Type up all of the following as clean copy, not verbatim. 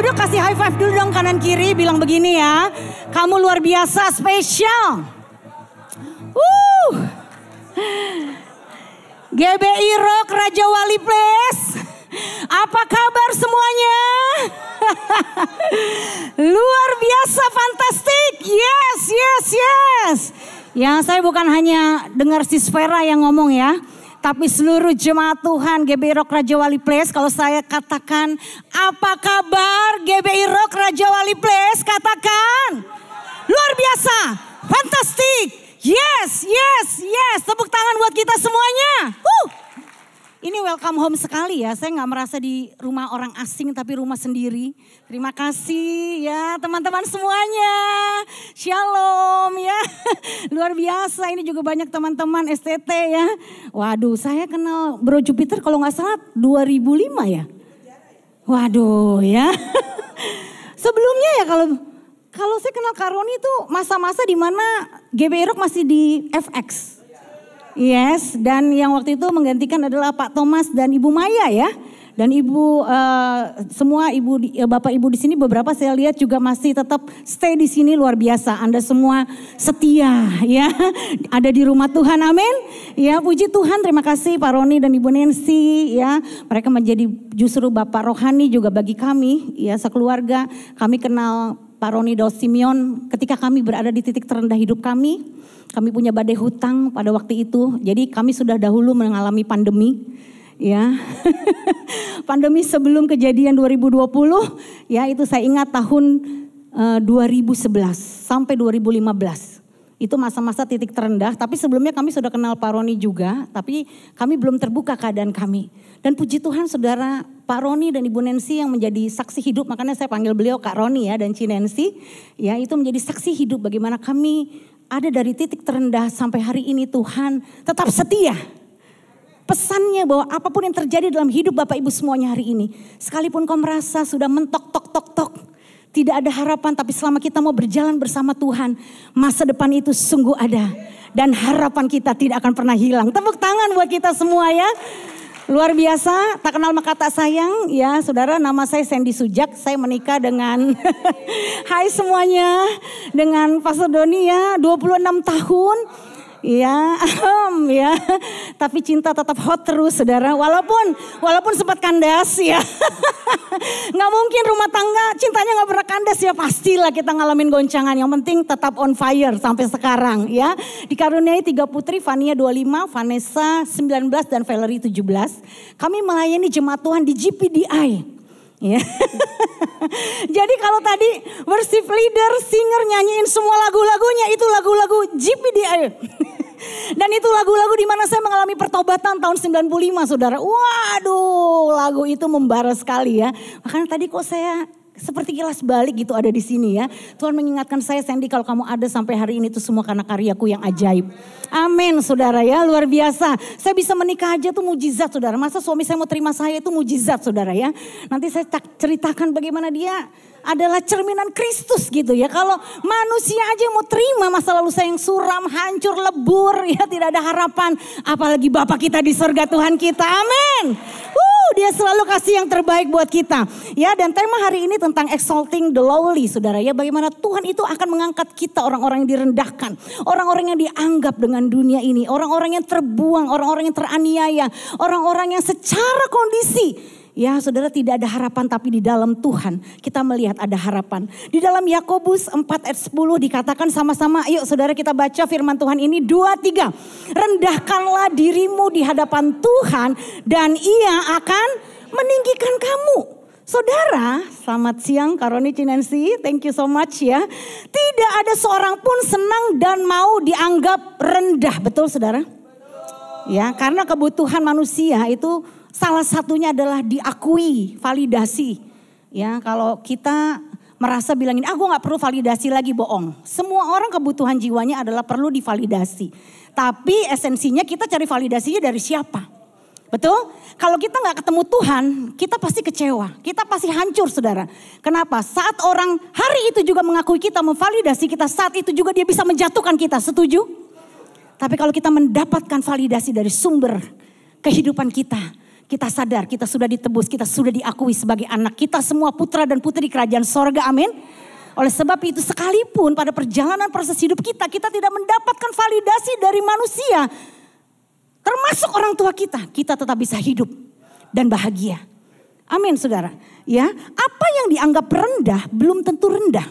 duduk kasih high five dulu dong kanan kiri. Bilang begini ya. Kamu luar biasa, spesial. GBI Rock Raja Wali Place. Apa kabar semuanya? Luar biasa, fantastik. Yes. Ya, saya bukan hanya dengar si Sfera yang ngomong ya. Tapi seluruh jemaat Tuhan GBI Rock Raja Wali Place. Kalau saya katakan, apa kabar GBI Rock Raja Wali Place? Katakan, luar biasa, fantastik. Yes. Tepuk tangan buat kita semuanya. Ini welcome home sekali ya. Saya gak merasa di rumah orang asing tapi rumah sendiri. Terima kasih ya teman-teman semuanya. Shalom ya. Luar biasa, ini juga banyak teman-teman STT ya. Waduh, saya kenal Bro Jupiter kalau gak salah 2005 ya. Waduh ya. Sebelumnya ya kalau saya kenal Kak Roni itu masa-masa di mana GBI Rock masih di FX. Yes, dan yang waktu itu menggantikan adalah Pak Thomas dan Ibu Maya ya. Dan ibu semua bapak ibu di sini beberapa saya lihat juga masih tetap stay di sini, luar biasa. Anda semua setia ya. Ada di rumah Tuhan, amin. Ya, puji Tuhan, terima kasih Pak Roni dan Ibu Nancy ya. Mereka menjadi justru bapak rohani juga bagi kami ya, sekeluarga. Kami kenal Pak Roni Daud Simeon ketika kami berada di titik terendah hidup kami. Kami punya badai hutang pada waktu itu. Jadi kami sudah dahulu mengalami pandemi. Ya. Pandemi sebelum kejadian 2020. Ya, itu saya ingat tahun 2011 sampai 2015. Itu masa-masa titik terendah. Tapi sebelumnya kami sudah kenal Pak Roni juga. Tapi kami belum terbuka keadaan kami. Dan puji Tuhan saudara Pak Roni dan Ibu Nancy yang menjadi saksi hidup. Makanya saya panggil beliau Kak Roni ya dan Ci Nancy. Ya, itu menjadi saksi hidup bagaimana kami ada dari titik terendah sampai hari ini Tuhan tetap setia. Pesannya bahwa apapun yang terjadi dalam hidup Bapak Ibu semuanya hari ini. Sekalipun kau merasa sudah mentok tok. Tidak ada harapan, tapi selama kita mau berjalan bersama Tuhan. Masa depan itu sungguh ada. Dan harapan kita tidak akan pernah hilang. Tepuk tangan buat kita semua ya. Luar biasa, tak kenal maka tak sayang ya saudara, nama saya Sandy Sujak, saya menikah dengan hai semuanya, dengan Pastor Doni ya, 26 tahun. Ya, tapi cinta tetap hot terus saudara, walaupun sempat kandas ya. Nggak mungkin rumah tangga cintanya nggak pernah kandas ya, pastilah kita ngalamin goncangan. Yang penting tetap on fire sampai sekarang ya. Dikaruniai 3 putri, Vania 25, Vanessa 19 dan Valerie 17. Kami melayani jemaat Tuhan di GPDI. Ya. Jadi kalau tadi worship leader, singer nyanyiin semua lagu-lagunya, itu lagu-lagu GPDI. Dan itu lagu-lagu di mana saya mengalami pertobatan tahun 95 saudara. Waduh, lagu itu membara sekali ya. Makanya tadi kok saya seperti kilas balik gitu ada di sini ya. Tuhan mengingatkan saya, Sandy, kalau kamu ada sampai hari ini itu semua karena karyaku yang ajaib. Amin saudara ya, luar biasa. Saya bisa menikah aja tuh mujizat saudara. Masa suami saya mau terima saya itu mujizat saudara ya. Nanti saya ceritakan bagaimana dia adalah cerminan Kristus gitu ya. Kalau manusia aja mau terima masa lalu saya yang suram, hancur, lebur ya, tidak ada harapan. Apalagi Bapa kita di surga, Tuhan kita, amin. Dia selalu kasih yang terbaik buat kita. Ya, dan tema hari ini tentang exalting the lowly saudara ya. Bagaimana Tuhan itu akan mengangkat kita, orang-orang yang direndahkan. Orang-orang yang dianggap dengan dunia ini. Orang-orang yang terbuang, orang-orang yang teraniaya. Orang-orang yang secara kondisi ya saudara tidak ada harapan, tapi di dalam Tuhan kita melihat ada harapan. Di dalam Yakobus 4 ayat 10 dikatakan sama-sama, ayo saudara kita baca firman Tuhan ini 2-3. Rendahkanlah dirimu di hadapan Tuhan dan Ia akan meninggikan kamu. Saudara, selamat siang Kak Roni, Ci Nancy, thank you so much ya. Tidak ada seorang pun senang dan mau dianggap rendah, betul saudara? Ya, karena kebutuhan manusia itu salah satunya adalah diakui, validasi. Ya, kalau kita merasa bilangin, gue gak perlu validasi lagi, bohong. Semua orang kebutuhan jiwanya adalah perlu divalidasi. Tapi esensinya kita cari validasinya dari siapa? Betul? Kalau kita gak ketemu Tuhan, kita pasti kecewa. Kita pasti hancur saudara. Kenapa? Saat orang hari itu juga mengakui kita, memvalidasi kita, saat itu juga dia bisa menjatuhkan kita, setuju? Tapi kalau kita mendapatkan validasi dari sumber kehidupan kita, Kita sadar kita sudah ditebus, kita sudah diakui sebagai anak. Kita semua putra dan putri kerajaan sorga, amin. Oleh sebab itu sekalipun pada perjalanan proses hidup kita tidak mendapatkan validasi dari manusia. Termasuk orang tua kita tetap bisa hidup dan bahagia. Amin saudara. Ya, apa yang dianggap rendah belum tentu rendah.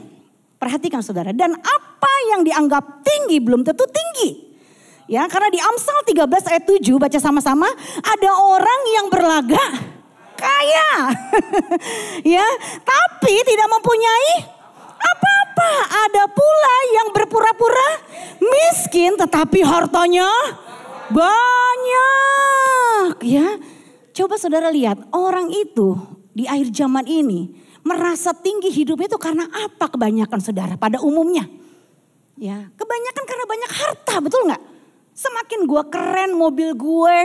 Perhatikan saudara. Dan apa yang dianggap tinggi belum tentu tinggi. Ya, karena di Amsal 13 ayat 7 baca sama-sama, ada orang yang berlagak kaya. Ya, tapi tidak mempunyai apa-apa. Ada pula yang berpura-pura miskin tetapi hartanya banyak. Ya, coba saudara lihat, orang itu di akhir zaman ini merasa tinggi hidupnya itu karena apa kebanyakan saudara pada umumnya? Ya, kebanyakan karena banyak harta, betul nggak? Semakin gue keren, mobil gue,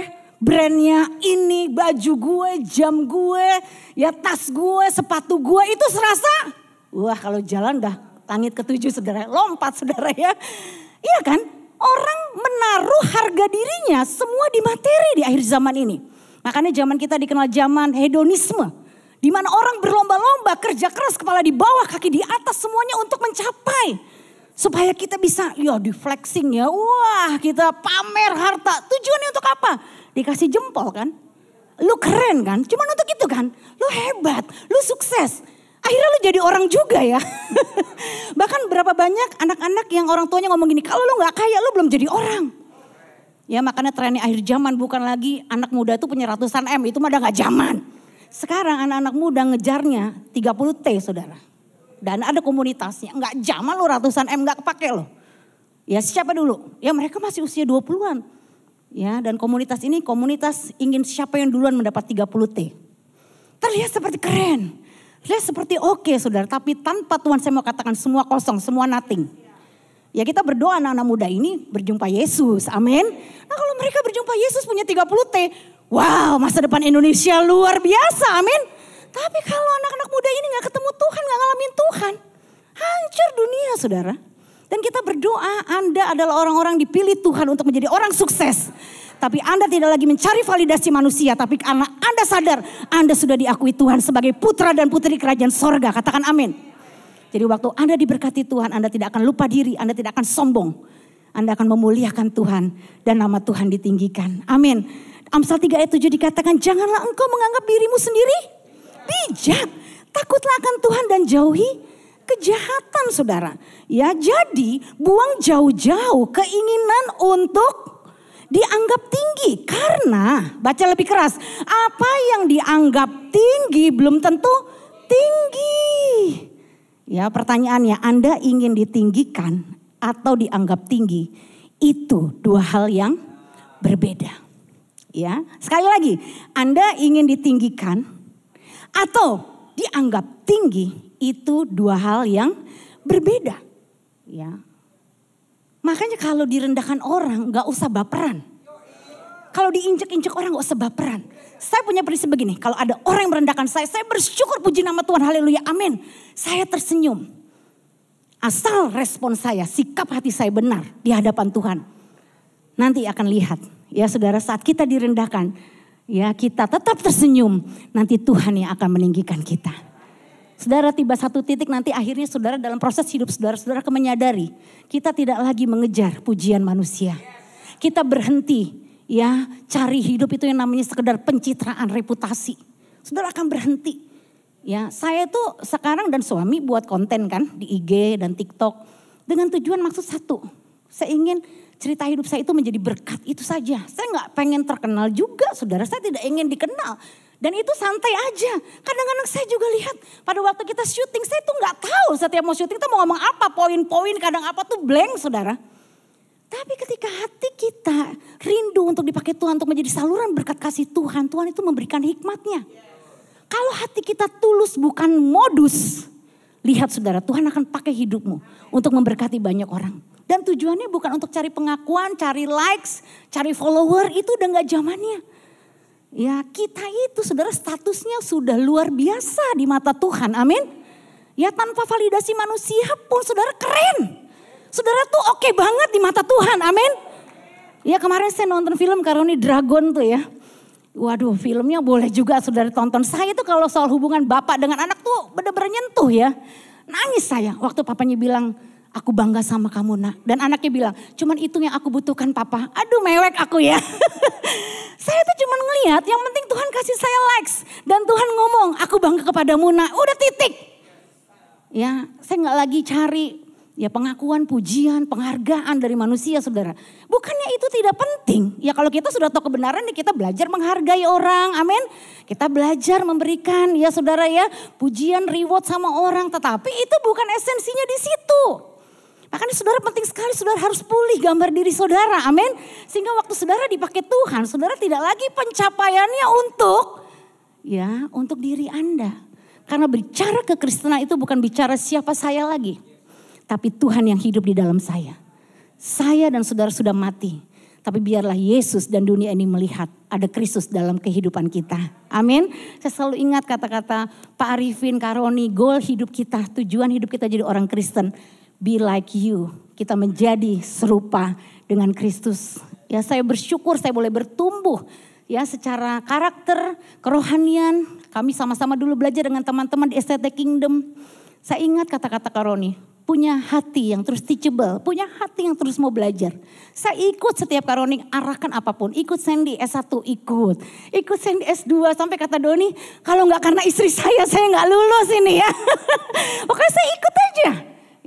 brandnya ini, baju gue, jam gue, ya tas gue, sepatu gue, itu serasa, wah kalau jalan dah langit ketujuh saudara, lompat saudara ya. Iya kan? Orang menaruh harga dirinya semua di materi di akhir zaman ini. Makanya zaman kita dikenal zaman hedonisme. Di mana orang berlomba-lomba, kerja keras, kepala di bawah, kaki di atas, semuanya untuk mencapai. Supaya kita bisa di flexing ya. Wah, kita pamer harta. Tujuannya untuk apa? Dikasih jempol kan. Lu keren kan. Cuman untuk itu kan. Lu hebat. Lu sukses. Akhirnya lu jadi orang juga ya. Bahkan berapa banyak anak-anak yang orang tuanya ngomong gini. Kalau lu gak kaya lu belum jadi orang. Ya makanya trennya akhir zaman bukan lagi anak muda itu punya ratusan M. Itu mah udah gak zaman. Sekarang anak-anak muda ngejarnya 30T saudara. Dan ada komunitasnya, enggak zaman lo ratusan M enggak kepake lo. Ya siapa dulu? Ya mereka masih usia 20-an. Ya dan komunitas ini komunitas ingin siapa yang duluan mendapat 30T. Terlihat seperti keren. Terlihat seperti oke saudara. Tapi tanpa Tuhan saya mau katakan semua kosong, semua nothing. Ya kita berdoa anak-anak muda ini berjumpa Yesus, amin. Nah kalau mereka berjumpa Yesus punya 30T. Wow masa depan Indonesia luar biasa, amin. Tapi kalau anak-anak muda ini gak ketemu Tuhan, gak ngalamin Tuhan. Hancur dunia saudara. Dan kita berdoa Anda adalah orang-orang dipilih Tuhan untuk menjadi orang sukses. Tapi Anda tidak lagi mencari validasi manusia. Tapi karena Anda sadar Anda sudah diakui Tuhan sebagai putra dan putri kerajaan sorga. Katakan amin. Jadi waktu Anda diberkati Tuhan Anda tidak akan lupa diri. Anda tidak akan sombong. Anda akan memuliakan Tuhan. Dan nama Tuhan ditinggikan. Amin. Amsal 3 ayat 7 dikatakan janganlah engkau menganggap dirimu sendiri bijak, takutlah akan Tuhan dan jauhi kejahatan saudara. Ya jadi buang jauh-jauh keinginan untuk dianggap tinggi. Karena baca lebih keras, apa yang dianggap tinggi belum tentu tinggi. Ya pertanyaannya Anda ingin ditinggikan atau dianggap tinggi? Itu dua hal yang berbeda. Ya sekali lagi Anda ingin ditinggikan atau dianggap tinggi itu dua hal yang berbeda. Ya. Makanya kalau direndahkan orang gak usah baperan. Kalau diinjek-injek orang gak usah baperan. Saya punya prinsip begini, kalau ada orang yang merendahkan saya bersyukur puji nama Tuhan, haleluya, amin. Saya tersenyum. Asal respon saya, sikap hati saya benar di hadapan Tuhan. Nanti akan lihat ya saudara saat kita direndahkan. Ya kita tetap tersenyum, nanti Tuhan yang akan meninggikan kita. Saudara tiba satu titik nanti akhirnya saudara dalam proses hidup saudara akan menyadari. Kita tidak lagi mengejar pujian manusia. Kita berhenti ya cari hidup itu yang namanya sekedar pencitraan reputasi. Saudara akan berhenti. Ya saya tuh sekarang dan suami buat konten kan di IG dan TikTok. Dengan tujuan maksud satu, saya ingin cerita hidup saya itu menjadi berkat itu saja. Saya gak pengen terkenal juga saudara. Saya tidak ingin dikenal. Dan itu santai aja. Kadang-kadang saya juga lihat pada waktu kita syuting. Saya tuh gak tahu setiap mau syuting kita mau ngomong apa. Poin-poin kadang apa tuh blank saudara. Tapi ketika hati kita rindu untuk dipakai Tuhan. Untuk menjadi saluran berkat kasih Tuhan. Tuhan itu memberikan hikmatnya. Kalau hati kita tulus bukan modus. Lihat saudara Tuhan akan pakai hidupmu. Untuk memberkati banyak orang. Dan tujuannya bukan untuk cari pengakuan, cari likes, cari follower, itu udah gak zamannya. Ya kita itu saudara statusnya sudah luar biasa di mata Tuhan, amin. Ya tanpa validasi manusia pun saudara keren. Saudara tuh oke banget di mata Tuhan, amin. Ya kemarin saya nonton film Karuni Dragon tuh ya. Waduh, filmnya boleh juga saudara tonton. Saya tuh kalau soal hubungan bapak dengan anak tuh bener-bener nyentuh ya. Nangis saya waktu papanya bilang, aku bangga sama kamu nak. Dan anaknya bilang, cuman itu yang aku butuhkan papa. Aduh mewek aku ya. Saya tuh cuman ngelihat yang penting Tuhan kasih saya likes. Dan Tuhan ngomong, aku bangga kepadamu nak. Udah titik. Ya, saya gak lagi cari ya pengakuan, pujian, penghargaan dari manusia saudara. Bukannya itu tidak penting. Ya kalau kita sudah tahu kebenaran ya kita belajar menghargai orang. Amin. Kita belajar memberikan ya saudara ya pujian, reward sama orang. Tetapi itu bukan esensinya di situ. Makanya saudara penting sekali saudara harus pulih gambar diri saudara. Amin. Sehingga waktu saudara dipakai Tuhan, saudara tidak lagi pencapaiannya untuk diri Anda. Karena bicara kekristenan itu bukan bicara siapa saya lagi. Tapi Tuhan yang hidup di dalam saya. Saya dan saudara sudah mati. Tapi biarlah Yesus dan dunia ini melihat ada Kristus dalam kehidupan kita. Amin. Saya selalu ingat kata-kata Pak Arifin, Kak Roni, goal hidup kita, tujuan hidup kita jadi orang Kristen. Be like you. Kita menjadi serupa dengan Kristus. Ya saya bersyukur saya boleh bertumbuh. Ya secara karakter, kerohanian. Kami sama-sama dulu belajar dengan teman-teman di STT Kingdom. Saya ingat kata-kata Kak Roni. Punya hati yang terus teachable, punya hati yang terus mau belajar. Saya ikut setiap Kak Roni arahkan apapun, ikut Sandy S1 ikut Sandy S2 sampai kata Doni, kalau nggak karena istri saya nggak lulus ini ya. Pokoknya saya ikut aja.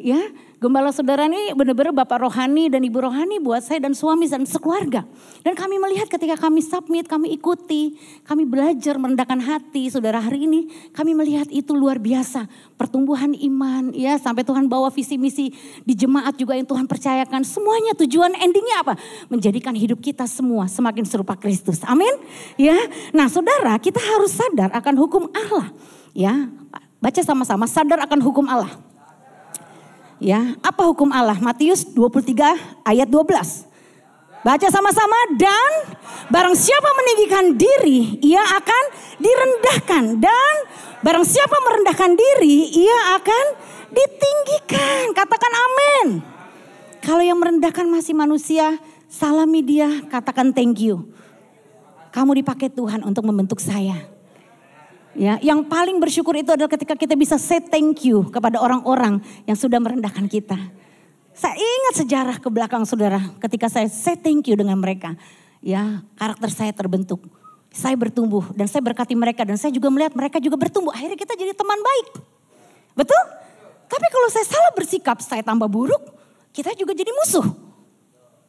Ya, gembala saudara ini benar-benar bapak rohani dan ibu rohani buat saya dan suami dan sekeluarga. Dan kami melihat ketika kami submit, kami ikuti, kami belajar merendahkan hati. Saudara hari ini kami melihat itu luar biasa. Pertumbuhan iman ya sampai Tuhan bawa visi misi di jemaat juga yang Tuhan percayakan. Semuanya tujuan endingnya apa? Menjadikan hidup kita semua semakin serupa Kristus. Amin. Ya. Nah saudara kita harus sadar akan hukum Allah. Ya. Baca sama-sama sadar akan hukum Allah. Ya, apa hukum Allah? Matius 23 ayat 12. Baca sama-sama. Dan barang siapa meninggikan diri, ia akan direndahkan. Dan barang siapa merendahkan diri, ia akan ditinggikan. Katakan amin. Kalau yang merendahkan masih manusia, salami dia, katakan thank you. Kamu dipakai Tuhan untuk membentuk saya. Ya, yang paling bersyukur itu adalah ketika kita bisa say thank you kepada orang-orang yang sudah merendahkan kita. Saya ingat sejarah ke belakang saudara ketika saya say thank you dengan mereka. Ya, karakter saya terbentuk. Saya bertumbuh dan saya berkati mereka dan saya juga melihat mereka juga bertumbuh. Akhirnya kita jadi teman baik. Betul? Tapi kalau saya salah bersikap, saya tambah buruk, kita juga jadi musuh.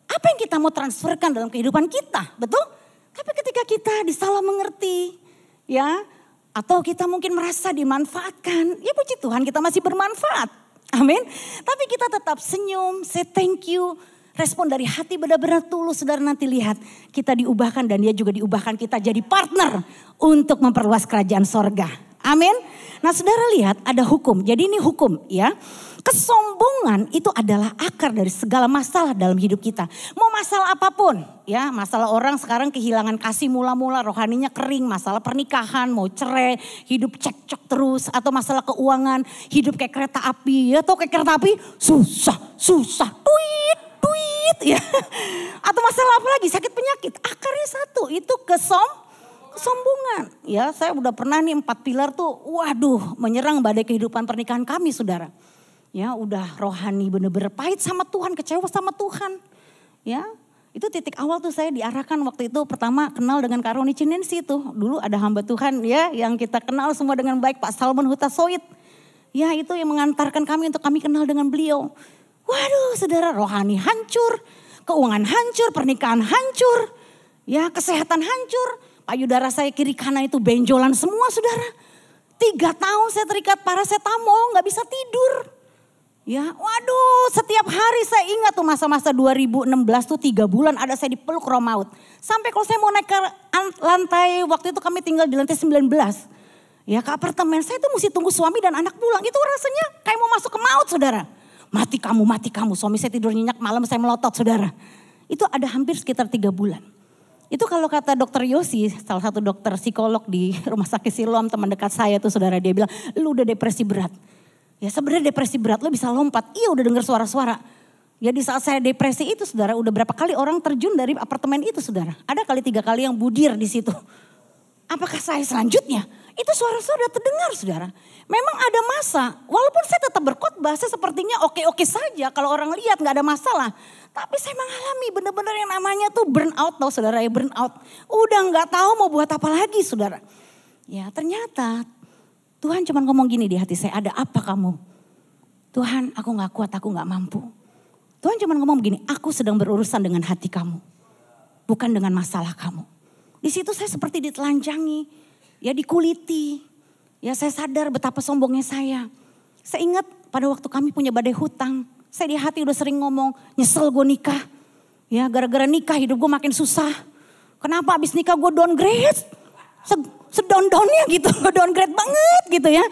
Apa yang kita mau transferkan dalam kehidupan kita? Betul? Tapi ketika kita disalah mengerti, ya, atau kita mungkin merasa dimanfaatkan. Ya puji Tuhan kita masih bermanfaat. Amin. Tapi kita tetap senyum, say thank you. Respon dari hati benar-benar tulus. Saudara nanti lihat kita diubahkan dan dia juga diubahkan kita jadi partner untuk memperluas kerajaan sorga. Amin. Nah saudara lihat ada hukum. Jadi ini hukum ya. Kesombongan itu adalah akar dari segala masalah dalam hidup kita. Mau masalah apapun ya. Masalah orang sekarang kehilangan kasih mula-mula rohaninya kering. Masalah pernikahan mau cerai, hidup cekcok terus. Atau masalah keuangan, hidup kayak kereta api ya. Atau kayak kereta api susah, duit ya. Atau masalah apa lagi sakit penyakit. Akarnya satu itu kesombongan. Ya saya udah pernah nih 4 pilar tuh waduh menyerang badai kehidupan pernikahan kami saudara. Ya udah rohani bener-bener pahit sama Tuhan, kecewa sama Tuhan. Ya itu titik awal tuh saya diarahkan waktu itu pertama kenal dengan Kak Roni Cinensi itu. Dulu ada hamba Tuhan ya yang kita kenal semua dengan baik Pak Salmon Huta Soit. Ya itu yang mengantarkan kami untuk kami kenal dengan beliau. Waduh saudara rohani hancur, keuangan hancur, pernikahan hancur. Ya kesehatan hancur, payudara saya kiri kanan itu benjolan semua saudara. 3 tahun saya terikat paracetamol gak bisa tidur. Ya, waduh setiap hari saya ingat tuh masa-masa 2016 tuh 3 bulan ada saya dipeluk roh maut. Sampai kalau saya mau naik ke lantai, waktu itu kami tinggal di lantai 19. Ya ke apartemen, saya tuh mesti tunggu suami dan anak pulang. Itu rasanya kayak mau masuk ke maut saudara. Mati kamu. Suami saya tidur nyenyak malam saya melotot saudara. Itu ada hampir sekitar 3 bulan. Itu kalau kata dokter Yosi, salah satu dokter psikolog di rumah sakit Siloam teman dekat saya tuh saudara. Dia bilang, lu udah depresi berat. Ya sebenarnya depresi berat lo bisa lompat. Iya udah dengar suara-suara. Ya di saat saya depresi itu saudara udah berapa kali orang terjun dari apartemen itu saudara. Ada kali 3 kali yang budir di situ. apakah saya selanjutnya? Itu suara sudah terdengar saudara. Memang ada masa, walaupun saya tetap berkhotbah, saya sepertinya oke-oke saja. Kalau orang lihat gak ada masalah. Tapi saya mengalami benar-benar yang namanya tuh burnout tau saudara ya, burnout. Udah gak tahu mau buat apa lagi saudara. Ya ternyata Tuhan cuma ngomong gini di hati saya, ada apa kamu? Tuhan aku gak kuat, aku gak mampu. Tuhan cuma ngomong begini, aku sedang berurusan dengan hati kamu. Bukan dengan masalah kamu. Di situ saya seperti ditelanjangi, ya dikuliti. Ya saya sadar betapa sombongnya saya. Saya ingat pada waktu kami punya badai hutang. Saya di hati udah sering ngomong, nyesel gue nikah. Ya gara-gara nikah hidup gue makin susah. Kenapa abis nikah gue downgrade? Sedon-donnya gitu, downgrade banget gitu ya.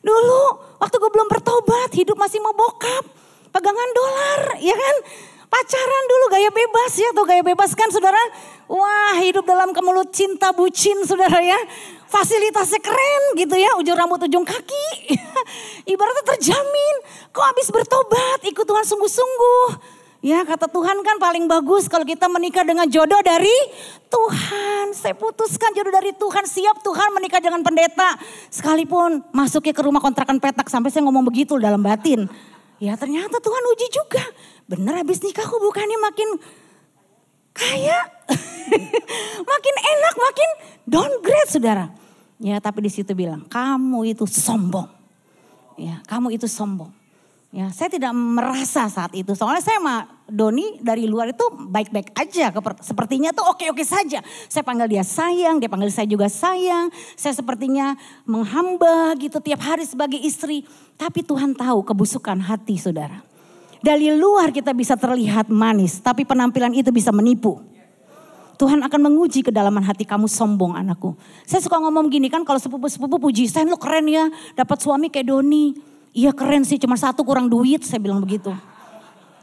Dulu waktu gue belum bertobat, hidup masih mau bokap. Pegangan dolar, ya kan? Pacaran dulu gaya bebas ya, tuh gaya bebas kan saudara. Wah hidup dalam kemelut cinta bucin saudara ya. Fasilitasnya keren gitu ya, ujung rambut ujung kaki. Ibaratnya terjamin, kok habis bertobat ikut Tuhan sungguh-sungguh. Ya kata Tuhan kan paling bagus kalau kita menikah dengan jodoh dari Tuhan. Saya putuskan jodoh dari Tuhan, siap Tuhan menikah dengan pendeta. Sekalipun masuknya ke rumah kontrakan petak, sampai saya ngomong begitu dalam batin. Ya ternyata Tuhan uji juga. Bener habis nikah kok bukannya makin kaya. Makin enak, makin downgrade saudara. Ya tapi di situ bilang kamu itu sombong. Ya kamu itu sombong. Ya saya tidak merasa saat itu. Soalnya saya sama Doni dari luar itu baik-baik aja. Sepertinya tuh oke-oke saja. Saya panggil dia sayang, dia panggil saya juga sayang. Saya sepertinya menghamba gitu tiap hari sebagai istri. Tapi Tuhan tahu kebusukan hati saudara. Dari luar kita bisa terlihat manis, tapi penampilan itu bisa menipu. Tuhan akan menguji kedalaman hati kamu sombong anakku. Saya suka ngomong gini kan kalau sepupu-sepupu puji, Sen lu keren ya dapat suami kayak Doni. Iya keren sih cuma satu kurang duit saya bilang begitu.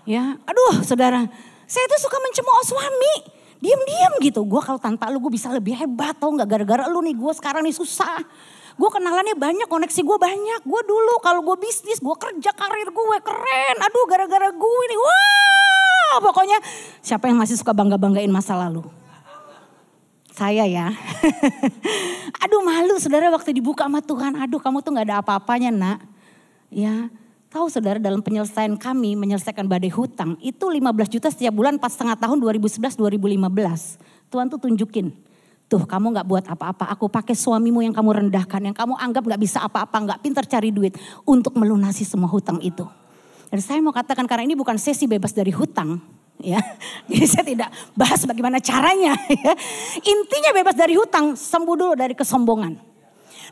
Ya aduh saudara saya itu suka mencemooh suami. Diam-diam gitu. Gue kalau tanpa lu gue bisa lebih hebat tau gak gara-gara lu nih gue sekarang nih susah. Gue kenalannya banyak, koneksi gue banyak. Gue dulu kalau gue bisnis, gue kerja karir gue keren. Aduh gara-gara gue nih, wah pokoknya siapa yang masih suka bangga-banggain masa lalu? Saya ya. Aduh malu saudara waktu dibuka sama Tuhan. Aduh kamu tuh gak ada apa-apanya nak. Ya tahu saudara dalam penyelesaian kami menyelesaikan badai hutang. Itu 15 juta setiap bulan 4,5 tahun 2011-2015. Tuhan tuh tunjukin. Tuh kamu gak buat apa-apa, aku pakai suamimu yang kamu rendahkan, yang kamu anggap gak bisa apa-apa, gak pintar cari duit untuk melunasi semua hutang itu. Dan saya mau katakan karena ini bukan sesi bebas dari hutang, ya. Jadi saya tidak bahas bagaimana caranya. Ya. Intinya bebas dari hutang, sembuh dulu dari kesombongan.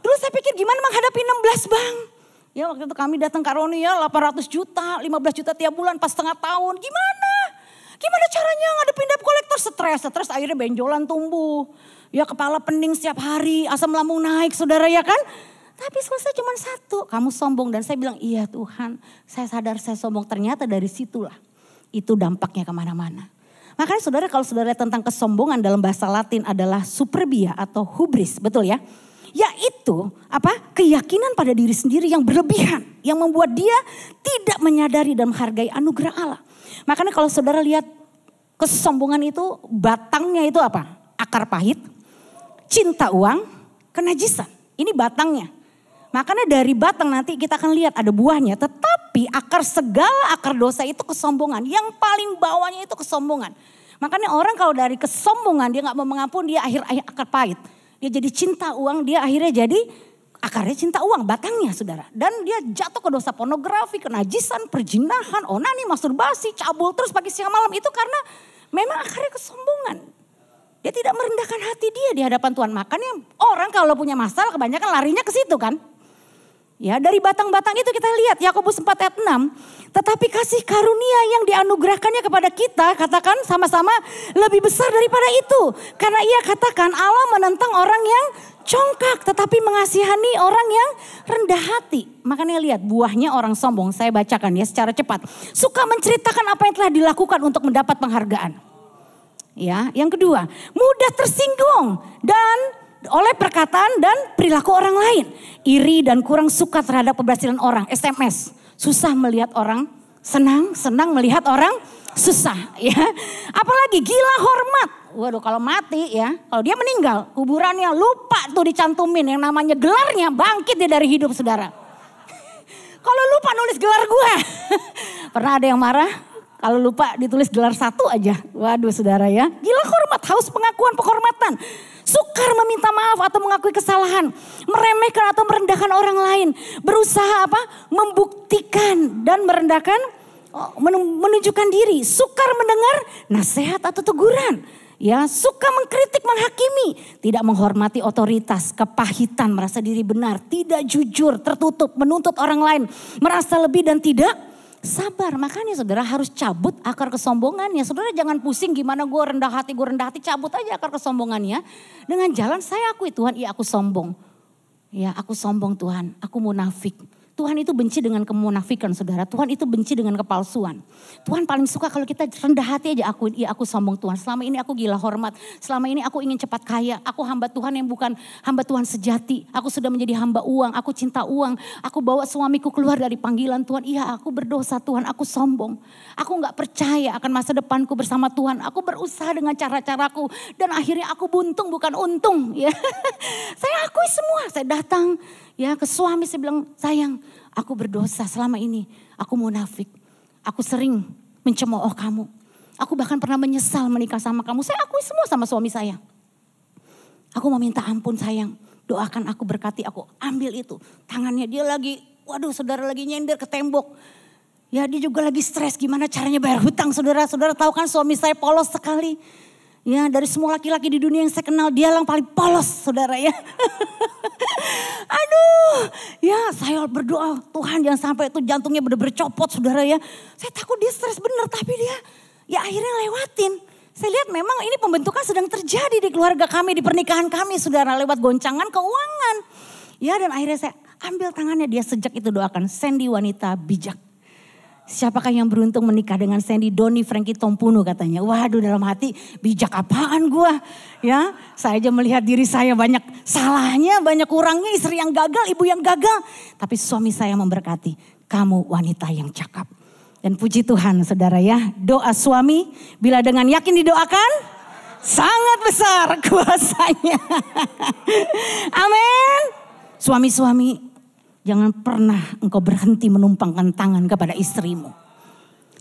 Dulu saya pikir gimana menghadapi 16 bank. Ya waktu itu kami datang ke Roni ya 800 juta, 15 juta tiap bulan, 4,5 tahun, Gimana caranya ngadepin debt collector? Stres akhirnya benjolan tumbuh. Ya kepala pening setiap hari, asam lambung naik saudara ya kan. Tapi selesai cuma satu, kamu sombong. Dan saya bilang iya Tuhan, saya sadar saya sombong. Ternyata dari situlah itu dampaknya kemana-mana. Makanya saudara kalau saudara tentang kesombongan dalam bahasa Latin adalah superbia atau hubris, betul ya? Yaitu keyakinan pada diri sendiri yang berlebihan. Yang membuat dia tidak menyadari dan menghargai anugerah Allah. Makanya kalau saudara lihat kesombongan itu batangnya itu apa? Akar pahit, cinta uang, kenajisan. Ini batangnya. Makanya dari batang nanti kita akan lihat ada buahnya. Tetapi segala akar dosa itu kesombongan. Yang paling bawahnya itu kesombongan. Makanya orang kalau dari kesombongan dia gak mau mengampun, dia akhir akar pahit. Dia jadi cinta uang, dia akhirnya jadi akarnya cinta uang, batangnya saudara. Dan dia jatuh ke dosa pornografi, kenajisan, perjinahan, onani, masturbasi, cabul terus pagi siang malam. Itu karena memang akarnya kesombongan. Dia tidak merendahkan hati dia di hadapan Tuhan. Makanya orang kalau punya masalah kebanyakan larinya ke situ kan. Ya dari batang-batang itu kita lihat Yakobus 4 ayat 6. Tetapi kasih karunia yang dianugerahkannya kepada kita, katakan sama-sama, lebih besar daripada itu. Karena ia katakan Allah menentang orang yang congkak tetapi mengasihani orang yang rendah hati. Makanya lihat buahnya orang sombong, saya bacakan ya secara cepat. Suka menceritakan apa yang telah dilakukan untuk mendapat penghargaan. Ya, yang kedua, mudah tersinggung dan oleh perkataan dan perilaku orang lain. Iri dan kurang suka terhadap keberhasilan orang, SMS. Susah melihat orang senang melihat orang susah ya. Apalagi gila hormat. Waduh kalau mati ya, kalau dia meninggal kuburannya lupa tuh dicantumin yang namanya gelarnya, bangkit dia dari hidup saudara. Kalau lupa nulis gelar gue. Pernah ada yang marah kalau lupa ditulis gelar 1 aja. Waduh saudara ya, gila hormat, haus pengakuan, penghormatan. Sukar meminta maaf atau mengakui kesalahan. Meremehkan atau merendahkan orang lain. Berusaha membuktikan dan merendahkan, menunjukkan diri. Sukar mendengar nasihat atau teguran. Ya, suka mengkritik, menghakimi. Tidak menghormati otoritas, kepahitan, merasa diri benar. Tidak jujur, tertutup, menuntut orang lain. Merasa lebih dan tidak sabar. Makanya saudara harus cabut akar kesombongannya. Saudara jangan pusing gimana gue rendah hati. Cabut aja akar kesombongannya. Dengan jalan saya akui Tuhan, iya aku sombong. Ya aku sombong Tuhan, aku munafik. Tuhan itu benci dengan kemunafikan saudara. Tuhan itu benci dengan kepalsuan. Tuhan paling suka kalau kita rendah hati aja akuin, iya aku sombong Tuhan. Selama ini aku gila hormat. Selama ini aku ingin cepat kaya. Aku hamba Tuhan yang bukan hamba Tuhan sejati. Aku sudah menjadi hamba uang. Aku cinta uang. Aku bawa suamiku keluar dari panggilan Tuhan. Iya aku berdosa Tuhan, aku sombong. Aku gak percaya akan masa depanku bersama Tuhan. Aku berusaha dengan cara-caraku. Dan akhirnya aku buntung bukan untung. Ya. Saya akui semua. Saya datang ya ke suami, saya bilang, sayang aku berdosa selama ini. Aku munafik. Aku sering mencemooh kamu. Aku bahkan pernah menyesal menikah sama kamu. Saya akui semua sama suami saya. Aku mau minta ampun sayang. Doakan aku, berkati aku. Ambil itu. Tangannya dia lagi, waduh saudara lagi nyender ke tembok. Ya dia juga lagi stres gimana caranya bayar hutang saudara. Saudara tahu kan suami saya polos sekali. Ya dari semua laki-laki di dunia yang saya kenal dia yang paling polos saudara ya. Aduh ya saya berdoa Tuhan jangan sampai itu jantungnya benar-benar copot saudara ya. Saya takut dia stres bener tapi dia ya akhirnya lewatin. Saya lihat memang ini pembentukan sedang terjadi di keluarga kami, di pernikahan kami saudara lewat goncangan keuangan. Ya dan akhirnya saya ambil tangannya dia sejak itu doakan Sandy wanita bijak. Siapakah yang beruntung menikah dengan Sandy Doni Frankie Tompuno katanya. Waduh dalam hati bijak apaan gua. Ya saya aja melihat diri saya banyak salahnya, banyak kurangnya, istri yang gagal, ibu yang gagal. Tapi suami saya memberkati, kamu wanita yang cakap. Dan puji Tuhan saudara ya, doa suami bila dengan yakin didoakan sangat besar kuasanya. Amin. Suami-suami, jangan pernah engkau berhenti menumpangkan tangan kepada istrimu.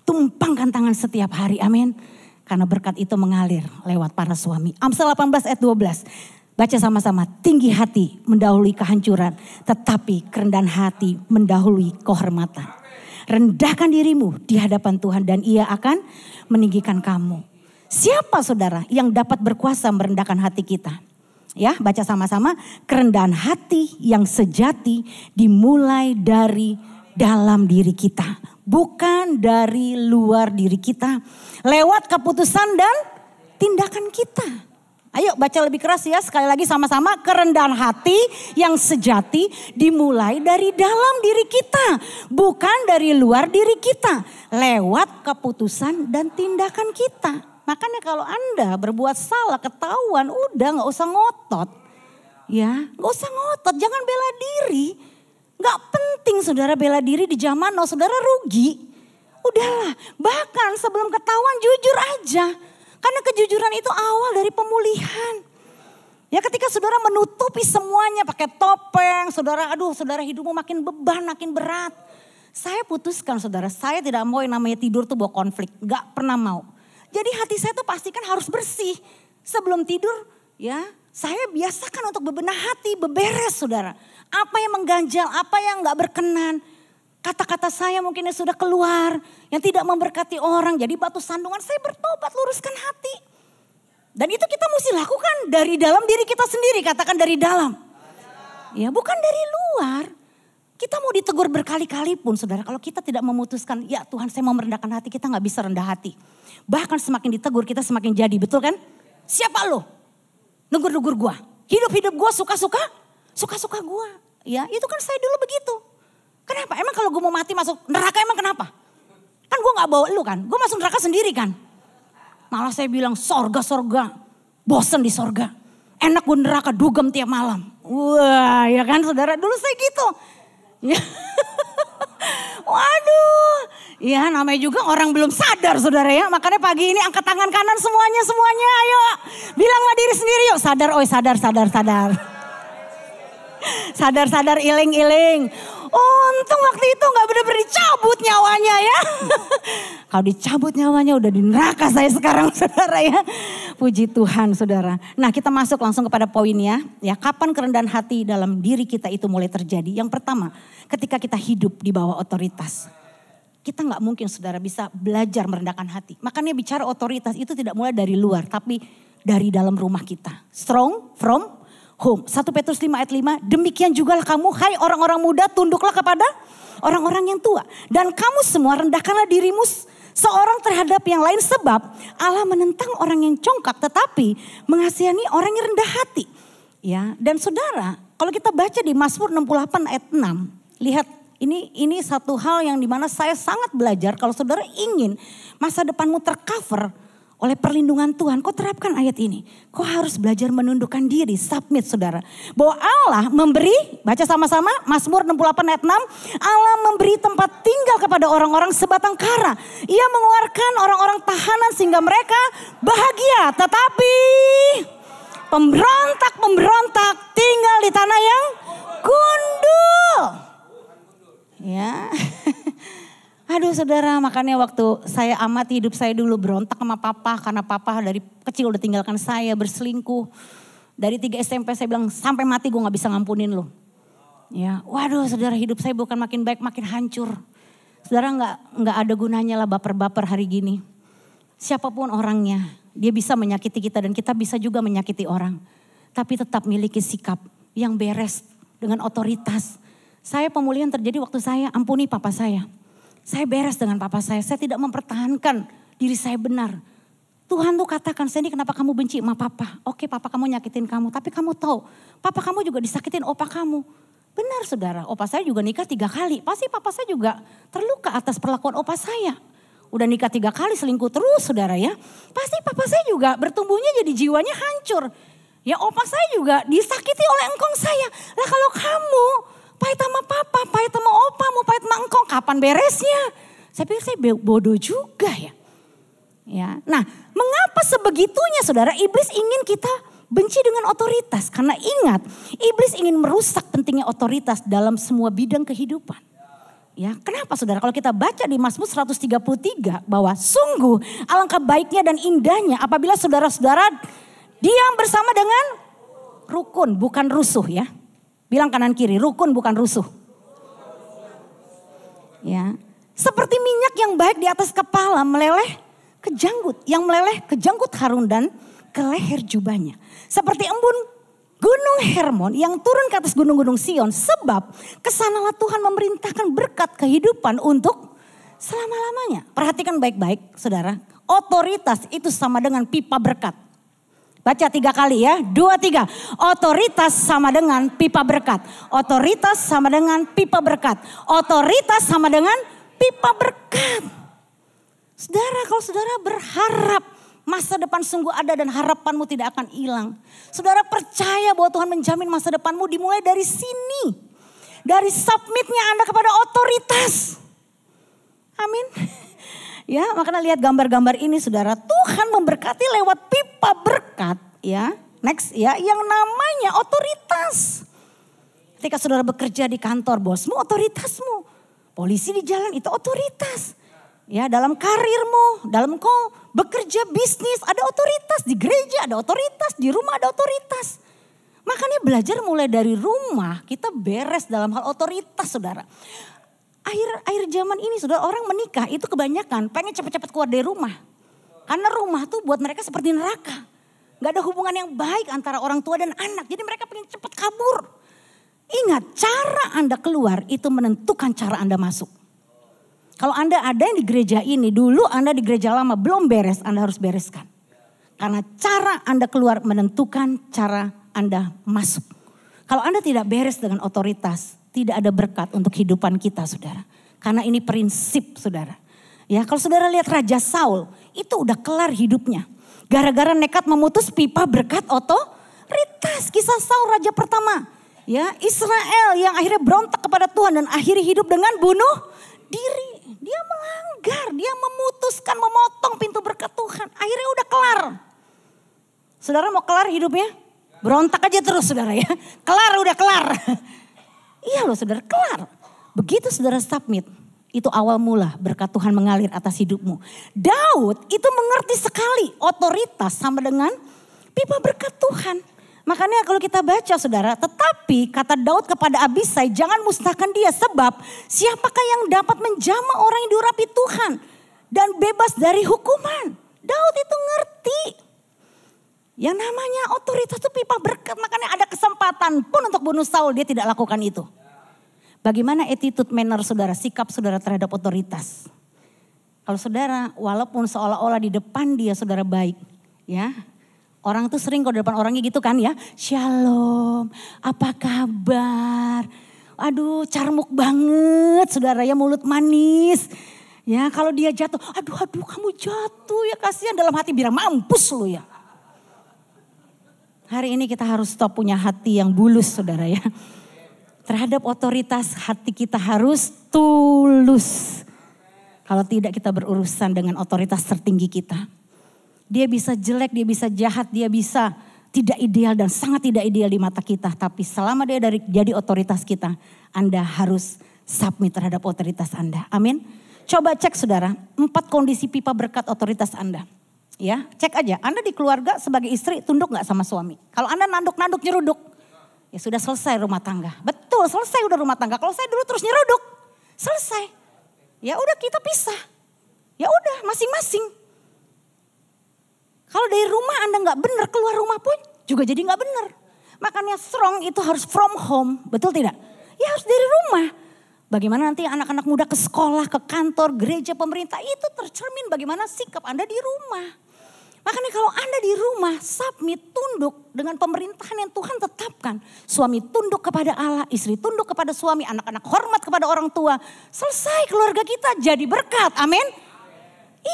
Tumpangkan tangan setiap hari, amin. Karena berkat itu mengalir lewat para suami. Amsal 18 ayat 12. Baca sama-sama. Tinggi hati mendahului kehancuran, tetapi kerendahan hati mendahului kehormatan. Rendahkan dirimu di hadapan Tuhan dan ia akan meninggikan kamu. Siapa saudara yang dapat berkuasa merendahkan hati kita? Ya, baca sama-sama. Kerendahan hati yang sejati dimulai dari dalam diri kita. Bukan dari luar diri kita. Lewat keputusan dan tindakan kita. Ayo baca lebih keras ya, sekali lagi sama-sama. Kerendahan hati yang sejati dimulai dari dalam diri kita. Bukan dari luar diri kita. Lewat keputusan dan tindakan kita. Makanya kalau Anda berbuat salah, ketahuan, udah gak usah ngotot. Ya, gak usah ngotot, jangan bela diri. Gak penting saudara bela diri di zaman now, saudara rugi. Udahlah, bahkan sebelum ketahuan jujur aja. Karena kejujuran itu awal dari pemulihan. Ya ketika saudara menutupi semuanya pakai topeng, saudara hidupmu makin beban, makin berat. Saya putuskan saudara, saya tidak mau yang namanya tidur tuh bawa konflik, gak pernah mau. Jadi hati saya tuh pastikan harus bersih. Sebelum tidur ya saya biasakan untuk bebenah hati, beberes saudara. Apa yang mengganjal, apa yang gak berkenan. Kata-kata saya mungkin yang sudah keluar, yang tidak memberkati orang. Jadi batu sandungan saya bertobat, luruskan hati. Dan itu kita mesti lakukan dari dalam diri kita sendiri, katakan dari dalam. Ya bukan dari luar. Kita mau ditegur berkali-kali pun saudara, kalau kita tidak memutuskan, ya Tuhan saya mau merendahkan hati, kita gak bisa rendah hati. Bahkan semakin ditegur kita semakin jadi, betul kan? Siapa lo? Negur-negur gua. Hidup-hidup gua suka-suka gua. Ya itu kan saya dulu begitu. Kenapa? Emang kalau gua mau mati masuk neraka emang kenapa? Kan gua gak bawa lu kan, gua masuk neraka sendiri kan. Malah saya bilang sorga, bosen di sorga. Enak gua neraka dugem tiap malam. Wah ya kan saudara, dulu saya gitu. Ya. Waduh, Ya namanya juga orang belum sadar saudara ya. Makanya pagi ini angkat tangan kanan semuanya ayo. Bilang sama diri sendiri yuk sadar, sadar, iling. Untung waktu itu gak benar-benar dicabut nyawanya ya. Kalau dicabut nyawanya udah di neraka saya sekarang saudara ya. Puji Tuhan saudara. Nah kita masuk langsung kepada poinnya. Ya, kapan kerendahan hati dalam diri kita itu mulai terjadi? Yang pertama, ketika kita hidup di bawah otoritas. Kita gak mungkin saudara bisa belajar merendahkan hati. Makanya bicara otoritas itu tidak mulai dari luar. Tapi dari dalam rumah kita. Strong from home. 1 Petrus 5 ayat 5. Demikian jugalah kamu hai orang-orang muda tunduklah kepada orang-orang yang tua. Dan kamu semua rendahkanlah dirimu seorang terhadap yang lain. Sebab Allah menentang orang yang congkak tetapi mengasihani orang yang rendah hati. Ya, dan saudara kalau kita baca di Mazmur 68 ayat 6. Lihat ini satu hal yang dimana saya sangat belajar. Kalau saudara ingin masa depanmu tercover oleh perlindungan Tuhan, kau terapkan ayat ini. Kau harus belajar menundukkan diri, submit saudara. Bahwa Allah memberi, baca sama-sama Mazmur 68 ayat 6. Allah memberi tempat tinggal kepada orang-orang sebatang kara. Ia mengeluarkan orang-orang tahanan sehingga mereka bahagia. Tetapi pemberontak tinggal di tanah yang gundul. Ya. Aduh saudara, makanya waktu saya amati hidup saya dulu berontak sama papa. Karena papa dari kecil udah tinggalkan saya, berselingkuh. Dari 3 SMP saya bilang sampai mati gue gak bisa ngampunin lo. Ya, waduh saudara, hidup saya bukan makin baik makin hancur. Saudara gak ada gunanya lah baper-baper hari gini. Siapapun orangnya, dia bisa menyakiti kita dan kita bisa juga menyakiti orang. Tapi tetap miliki sikap yang beres dengan otoritas. Saya pemulihan terjadi waktu saya ampuni papa saya. Saya beres dengan papa saya tidak mempertahankan diri saya benar. Tuhan tuh katakan, Sandy kenapa kamu benci sama papa? Oke papa kamu nyakitin kamu, tapi kamu tahu papa kamu juga disakitin opa kamu. Benar saudara, opa saya juga nikah 3 kali. Pasti papa saya juga terluka atas perlakuan opa saya. Udah nikah 3 kali selingkuh terus saudara ya. Pasti papa saya juga bertumbuhnya jadi jiwanya hancur. Ya opa saya juga disakiti oleh engkong saya. Lah kalau kamu pahit sama papa, pahit sama opamu, pahit sama engkong, kapan beresnya? Saya pikir saya bodoh juga ya. Ya, nah mengapa sebegitunya saudara iblis ingin kita benci dengan otoritas? Karena ingat, iblis ingin merusak pentingnya otoritas dalam semua bidang kehidupan. Ya, kenapa saudara? Kalau kita baca di Mazmur 133 bahwa sungguh alangkah baiknya dan indahnya apabila saudara-saudara diam bersama dengan rukun, bukan rusuh ya. Bilang kanan kiri, rukun bukan rusuh. Ya, seperti minyak yang baik di atas kepala meleleh ke janggut, yang meleleh ke janggut Harun dan ke leher jubahnya. Seperti embun gunung Hermon yang turun ke atas gunung-gunung Sion. Sebab kesanalah Tuhan memerintahkan berkat kehidupan untuk selama-lamanya. Perhatikan baik-baik saudara, otoritas itu sama dengan pipa berkat. Baca 3 kali ya, 2, 3. Otoritas sama dengan pipa berkat. Otoritas sama dengan pipa berkat. Otoritas sama dengan pipa berkat. Saudara, kalau saudara berharap masa depan sungguh ada dan harapanmu tidak akan hilang. Saudara percaya bahwa Tuhan menjamin masa depanmu dimulai dari sini. Dari submitnya Anda kepada otoritas. Amin. Ya, makanya lihat gambar-gambar ini saudara. Tuhan memberkati lewat pipa berkat ya. Next ya, yang namanya otoritas. Ketika saudara bekerja di kantor, bosmu otoritasmu. Polisi di jalan itu otoritas. Ya, dalam karirmu, dalam kau bekerja bisnis ada otoritas. Di gereja ada otoritas, di rumah ada otoritas. Makanya belajar mulai dari rumah, kita beres dalam hal otoritas saudara. Akhir zaman ini saudara, orang menikah itu kebanyakan pengen cepat-cepat keluar dari rumah. Karena rumah tuh buat mereka seperti neraka. Gak ada hubungan yang baik antara orang tua dan anak. Jadi mereka pengen cepat kabur. Ingat, cara Anda keluar itu menentukan cara Anda masuk. Kalau Anda ada yang di gereja ini, dulu Anda di gereja lama belum beres, Anda harus bereskan. Karena cara Anda keluar menentukan cara Anda masuk. Kalau Anda tidak beres dengan otoritas, tidak ada berkat untuk kehidupan kita saudara. Karena ini prinsip saudara. Ya, kalau saudara lihat Raja Saul, itu udah kelar hidupnya. Gara-gara nekat memutus pipa berkat otoritas. Kisah Saul raja pertama. Ya, Israel yang akhirnya berontak kepada Tuhan dan akhiri hidup dengan bunuh diri. Dia melanggar, dia memutuskan, memotong pintu berkat Tuhan. Akhirnya udah kelar. Saudara mau kelar hidupnya? Berontak aja terus saudara ya. Kelar, udah kelar. Iya loh saudara, kelar. Begitu saudara submit, itu awal mula berkat Tuhan mengalir atas hidupmu. Daud itu mengerti sekali otoritas sama dengan pipa berkat Tuhan. Makanya kalau kita baca saudara, tetapi kata Daud kepada Abisai, jangan musnahkan dia sebab siapakah yang dapat menjamah orang yang diurapi Tuhan dan bebas dari hukuman. Daud itu ngerti. Yang namanya otoritas itu pipa berkat, makanya ada kesempatan pun untuk bunuh Saul, dia tidak lakukan itu. Bagaimana attitude manner saudara, sikap saudara terhadap otoritas. Kalau saudara walaupun seolah-olah di depan dia saudara baik ya. Orang tuh sering kalau di depan orangnya gitu kan ya. Shalom, apa kabar? Aduh carmuk banget saudara ya, mulut manis. Ya kalau dia jatuh, aduh kamu jatuh ya, kasihan, dalam hati bilang mampus lu ya. Hari ini kita harus stop punya hati yang bulus saudara ya. Terhadap otoritas hati kita harus tulus. Kalau tidak kita berurusan dengan otoritas tertinggi kita. Dia bisa jelek, dia bisa jahat, dia bisa tidak ideal dan sangat tidak ideal di mata kita. Tapi selama dia jadi otoritas kita, Anda harus submit terhadap otoritas Anda. Amin. Coba cek saudara, 4 kondisi pipa berkat otoritas Anda. Ya, cek aja. Anda di keluarga sebagai istri tunduk gak sama suami? Kalau Anda nanduk-nanduk nyeruduk, ya sudah selesai rumah tangga. Betul, selesai udah rumah tangga. Kalau saya dulu terus nyeruduk, selesai. Ya udah kita pisah. Ya udah masing-masing. Kalau dari rumah Anda nggak benar, keluar rumah pun juga jadi nggak benar. Makanya strong itu harus from home, betul tidak? Ya harus dari rumah. Bagaimana nanti anak-anak muda ke sekolah, ke kantor, gereja, pemerintah, itu tercermin bagaimana sikap Anda di rumah. Makanya kalau Anda di rumah submit, tunduk dengan pemerintahan yang Tuhan tetapkan. Suami tunduk kepada Allah, istri tunduk kepada suami, anak-anak hormat kepada orang tua. Selesai keluarga kita jadi berkat, amin.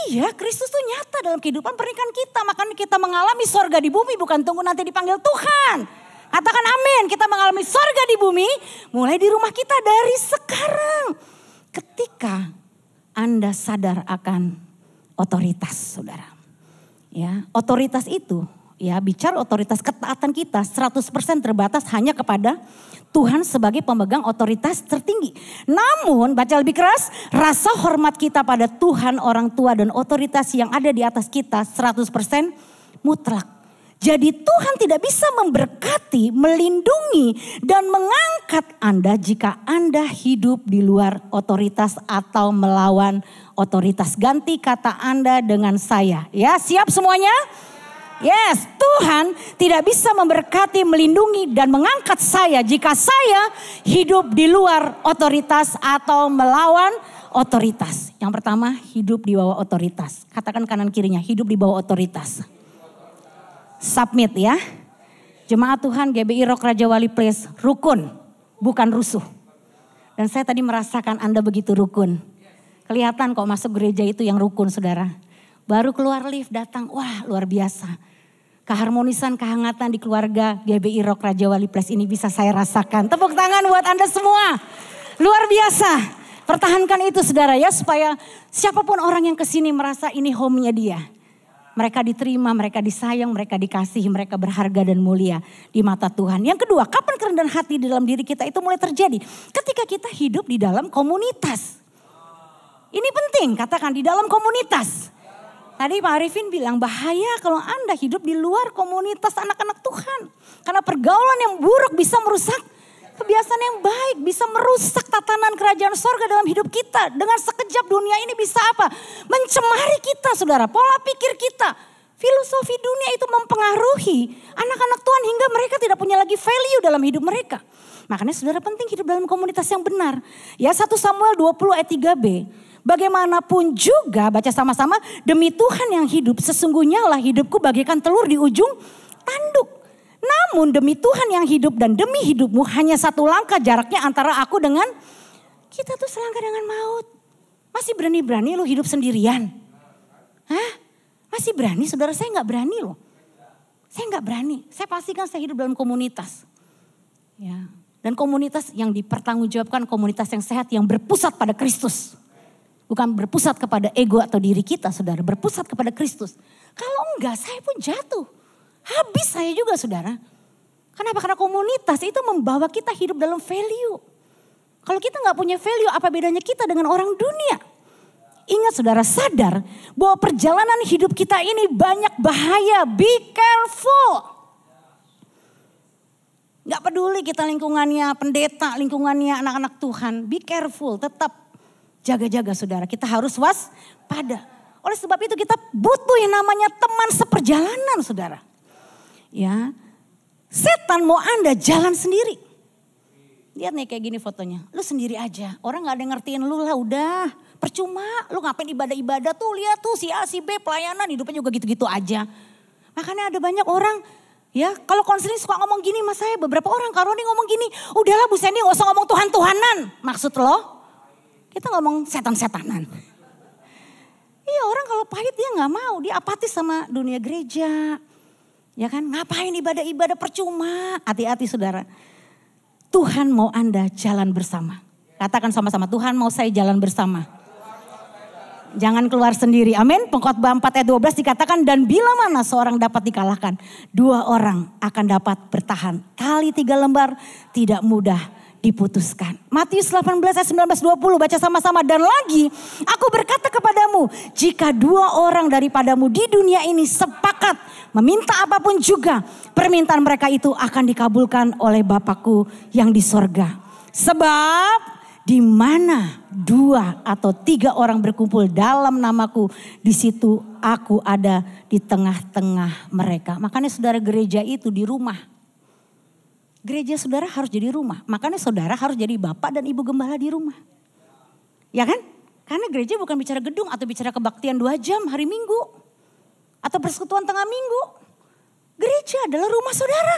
Iya, Kristus tuh nyata dalam kehidupan pernikahan kita. Makanya kita mengalami sorga di bumi, bukan tunggu nanti dipanggil Tuhan. Katakan amin, kita mengalami sorga di bumi mulai di rumah kita dari sekarang. Ketika Anda sadar akan otoritas saudara. Ya, otoritas itu, ya bicara otoritas, ketaatan kita 100% terbatas hanya kepada Tuhan sebagai pemegang otoritas tertinggi. Namun baca lebih keras, rasa hormat kita pada Tuhan, orang tua dan otoritas yang ada di atas kita 100% mutlak. Jadi Tuhan tidak bisa memberkati, melindungi dan mengangkat Anda jika Anda hidup di luar otoritas atau melawan otoritas. Ganti kata Anda dengan saya. Ya, siap semuanya? Yes, Tuhan tidak bisa memberkati, melindungi dan mengangkat saya jika saya hidup di luar otoritas atau melawan otoritas. Yang pertama, hidup di bawah otoritas. Katakan kanan kirinya, hidup di bawah otoritas. Submit ya. Jemaat Tuhan GBI Rock Raja Wali Place, rukun, bukan rusuh. Dan saya tadi merasakan Anda begitu rukun. Kelihatan kok masuk gereja itu yang rukun saudara. Baru keluar lift datang, wah luar biasa. Keharmonisan, kehangatan di keluarga GBI Rock Raja Wali Place ini bisa saya rasakan. Tepuk tangan buat Anda semua. Luar biasa. Pertahankan itu saudara ya, supaya siapapun orang yang kesini merasa ini home-nya dia. Mereka diterima, mereka disayang, mereka dikasihi, mereka berharga dan mulia di mata Tuhan. Yang kedua, kapan kerendahan hati di dalam diri kita itu mulai terjadi? Ketika kita hidup di dalam komunitas. Ini penting, katakan di dalam komunitas. Tadi Pak Arifin bilang bahaya kalau Anda hidup di luar komunitas anak-anak Tuhan. Karena pergaulan yang buruk bisa merusak kebiasaan yang baik, bisa merusak tatanan kerajaan sorga dalam hidup kita. Dengan sekejap dunia ini bisa apa? Mencemari kita saudara, pola pikir kita. Filosofi dunia itu mempengaruhi anak-anak Tuhan hingga mereka tidak punya lagi value dalam hidup mereka. Makanya saudara penting hidup dalam komunitas yang benar. Ya 1 Samuel 20 ayat 3b. Bagaimanapun juga, baca sama-sama, demi Tuhan yang hidup, sesungguhnya lah hidupku bagaikan telur di ujung tanduk. Namun demi Tuhan yang hidup dan demi hidupmu hanya 1 langkah jaraknya antara aku dengan kita tuh selangkah dengan maut. Masih berani-berani lo hidup sendirian? Hah? Masih berani? Saudara saya gak berani loh. Saya gak berani. Saya pastikan saya hidup dalam komunitas. Ya. Dan komunitas yang dipertanggungjawabkan, komunitas yang sehat yang berpusat pada Kristus. Bukan berpusat kepada ego atau diri kita saudara. Berpusat kepada Kristus. Kalau enggak saya pun jatuh. Habis saya juga saudara. Kenapa? Karena komunitas itu membawa kita hidup dalam value. Kalau kita gak punya value, apa bedanya kita dengan orang dunia? Ingat saudara, sadar bahwa perjalanan hidup kita ini banyak bahaya. Be careful. Gak peduli kita lingkungannya pendeta, lingkungannya anak-anak Tuhan. Be careful, tetap jaga-jaga saudara. Kita harus waspada. Oleh sebab itu kita butuh yang namanya teman seperjalanan saudara. Ya, setan mau Anda jalan sendiri. Lihat nih kayak gini fotonya. Lu sendiri aja. Orang gak ada yang ngertiin lu lah udah. Percuma. Lu ngapain ibadah-ibadah tuh. Lihat tuh si A si B pelayanan hidupnya juga gitu-gitu aja. Makanya ada banyak orang. Ya kalau konseling suka ngomong gini mas saya. Beberapa orang Karoni ngomong gini. Udahlah Bu Sandy gak usah ngomong Tuhan-Tuhanan. Maksud lo? Kita ngomong setan-setanan. Iya orang kalau pahit dia gak mau. Dia apatis sama dunia gereja. Ya kan ngapain ibadah-ibadah percuma. Hati-hati saudara. Tuhan mau Anda jalan bersama. Katakan sama-sama Tuhan mau saya jalan bersama. Jangan keluar sendiri. Amin. Pengkhotbah 4 ayat 12 dikatakan dan bila mana seorang dapat dikalahkan. 2 orang akan dapat bertahan. Kali 3 lembar tidak mudah diputuskan. Matius 18 ayat 19-20 baca sama-sama. Dan lagi aku berkata kepadamu. Jika 2 orang daripadamu di dunia ini sepakat meminta apapun juga. Permintaan mereka itu akan dikabulkan oleh Bapakku yang di sorga. Sebab di mana 2 atau 3 orang berkumpul dalam namaku. Di situ aku ada di tengah-tengah mereka. Makanya saudara gereja itu di rumah. Gereja saudara harus jadi rumah. Makanya saudara harus jadi bapak dan ibu gembala di rumah. Ya kan? Karena gereja bukan bicara gedung atau bicara kebaktian 2 jam hari Minggu. Atau persekutuan tengah minggu. Gereja adalah rumah saudara.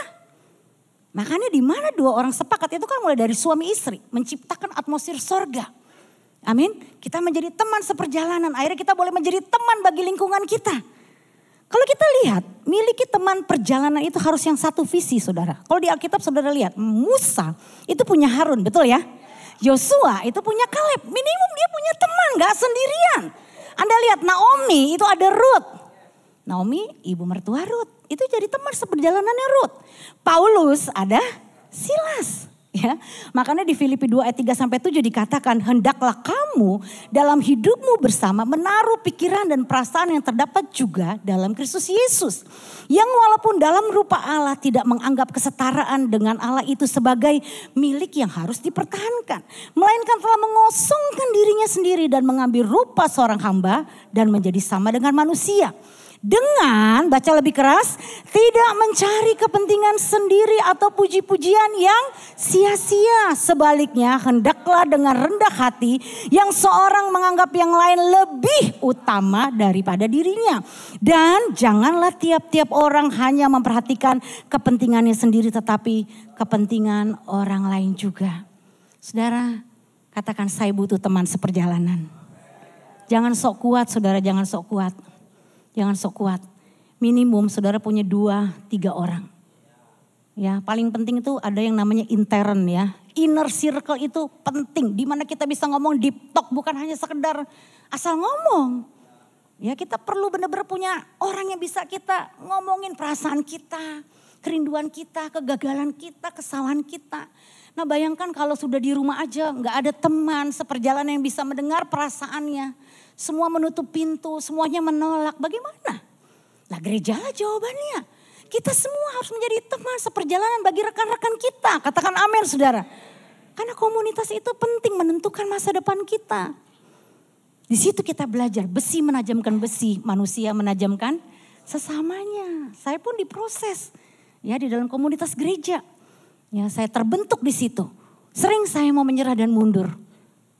Makanya di mana 2 orang sepakat itu kan mulai dari suami istri. Menciptakan atmosfer sorga. Amin. Kita menjadi teman seperjalanan. Akhirnya kita boleh menjadi teman bagi lingkungan kita. Kalau kita lihat, miliki teman perjalanan itu harus yang satu visi saudara. Kalau di Alkitab saudara lihat, Musa itu punya Harun, betul ya? Yosua itu punya Kaleb, minimum dia punya teman, gak sendirian. Anda lihat Naomi itu ada Ruth. Naomi ibu mertua Ruth, itu jadi teman seperjalanannya Ruth. Paulus ada Silas. Ya, makanya di Filipi 2 ayat 3-7 dikatakan hendaklah kamu dalam hidupmu bersama menaruh pikiran dan perasaan yang terdapat juga dalam Kristus Yesus. Yang walaupun dalam rupa Allah tidak menganggap kesetaraan dengan Allah itu sebagai milik yang harus dipertahankan. Melainkan telah mengosongkan dirinya sendiri dan mengambil rupa seorang hamba dan menjadi sama dengan manusia. Dengan, baca lebih keras, tidak mencari kepentingan sendiri atau puji-pujian yang sia-sia. Sebaliknya, hendaklah dengan rendah hati yang seorang menganggap yang lain lebih utama daripada dirinya. Dan janganlah tiap-tiap orang hanya memperhatikan kepentingannya sendiri tetapi kepentingan orang lain juga. Saudara, katakan saya butuh teman seperjalanan. Jangan sok kuat saudara, jangan sok kuat. Jangan sok kuat. Minimum saudara punya 2-3 orang. Ya, paling penting itu ada yang namanya intern ya. Inner circle itu penting. Dimana kita bisa ngomong deep talk, bukan hanya sekedar asal ngomong. Ya, kita perlu benar-benar punya orang yang bisa kita ngomongin perasaan kita, kerinduan kita, kegagalan kita, kesalahan kita. Nah, bayangkan kalau sudah di rumah aja nggak ada teman seperjalanan yang bisa mendengar perasaannya. Semua menutup pintu, semuanya menolak. Bagaimana? Nah, gerejalah jawabannya. Kita semua harus menjadi teman seperjalanan bagi rekan-rekan kita. Katakan amin saudara. Karena komunitas itu penting menentukan masa depan kita. Di situ kita belajar besi menajamkan besi, manusia menajamkan sesamanya. Saya pun diproses ya di dalam komunitas gereja. Ya, saya terbentuk di situ. Sering saya mau menyerah dan mundur.